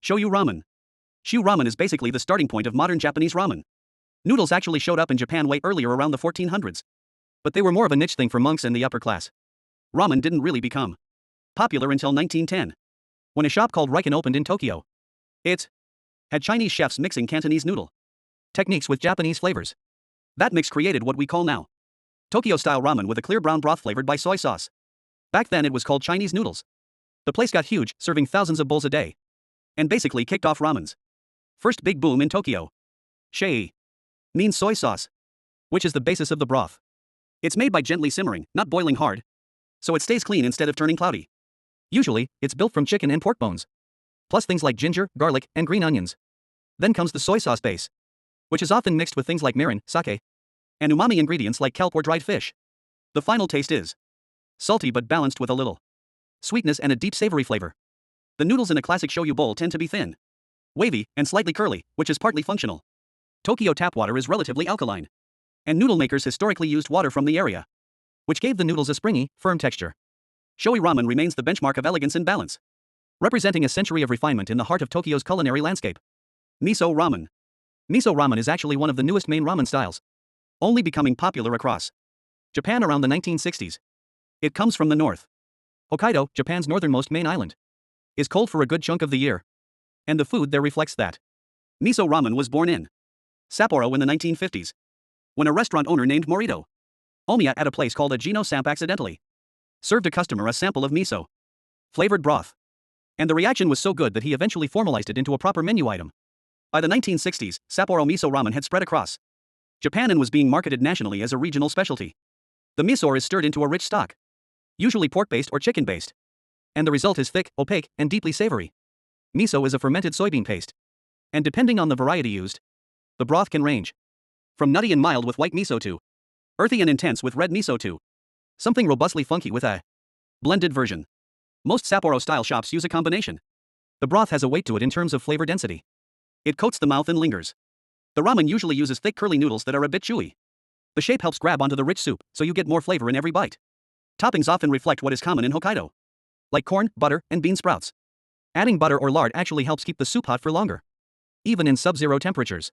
Shoyu ramen. Shu ramen is basically the starting point of modern Japanese ramen. Noodles actually showed up in Japan way earlier around the 1400s. But they were more of a niche thing for monks and the upper class. Ramen didn't really become popular until 1910, when a shop called Riken opened in Tokyo. It had Chinese chefs mixing Cantonese noodle techniques with Japanese flavors. That mix created what we call now Tokyo-style ramen with a clear brown broth flavored by soy sauce. Back then it was called Chinese noodles. The place got huge, serving thousands of bowls a day, and basically kicked off ramen's first big boom in Tokyo. Shei means soy sauce, which is the basis of the broth. It's made by gently simmering, not boiling hard, so it stays clean instead of turning cloudy. Usually, it's built from chicken and pork bones, plus things like ginger, garlic, and green onions. Then comes the soy sauce base, which is often mixed with things like mirin, sake, and umami ingredients like kelp or dried fish. The final taste is salty but balanced with a little sweetness and a deep savory flavor. The noodles in a classic shoyu bowl tend to be thin, wavy, and slightly curly, which is partly functional. Tokyo tap water is relatively alkaline, and noodle makers historically used water from the area, which gave the noodles a springy, firm texture. Shoyu ramen remains the benchmark of elegance and balance, representing a century of refinement in the heart of Tokyo's culinary landscape. Miso ramen. Miso ramen is actually one of the newest main ramen styles, only becoming popular across Japan around the 1960s. It comes from the north. Hokkaido, Japan's northernmost main island, is cold for a good chunk of the year, and the food there reflects that. Miso ramen was born in Sapporo in the 1950s, when a restaurant owner named Morito Omiya at a place called Ajino Samp accidentally served a customer a sample of miso flavored broth, and the reaction was so good that he eventually formalized it into a proper menu item. By the 1960s, Sapporo miso ramen had spread across Japan and was being marketed nationally as a regional specialty. The miso is stirred into a rich stock, usually pork-based or chicken-based, and the result is thick, opaque, and deeply savory. Miso is a fermented soybean paste, and depending on the variety used, the broth can range from nutty and mild with white miso to earthy and intense with red miso to something robustly funky with a blended version. Most Sapporo-style shops use a combination. The broth has a weight to it in terms of flavor density. It coats the mouth and lingers. The ramen usually uses thick curly noodles that are a bit chewy. The shape helps grab onto the rich soup, so you get more flavor in every bite. Toppings often reflect what is common in Hokkaido, like corn, butter, and bean sprouts. Adding butter or lard actually helps keep the soup hot for longer, even in sub-zero temperatures.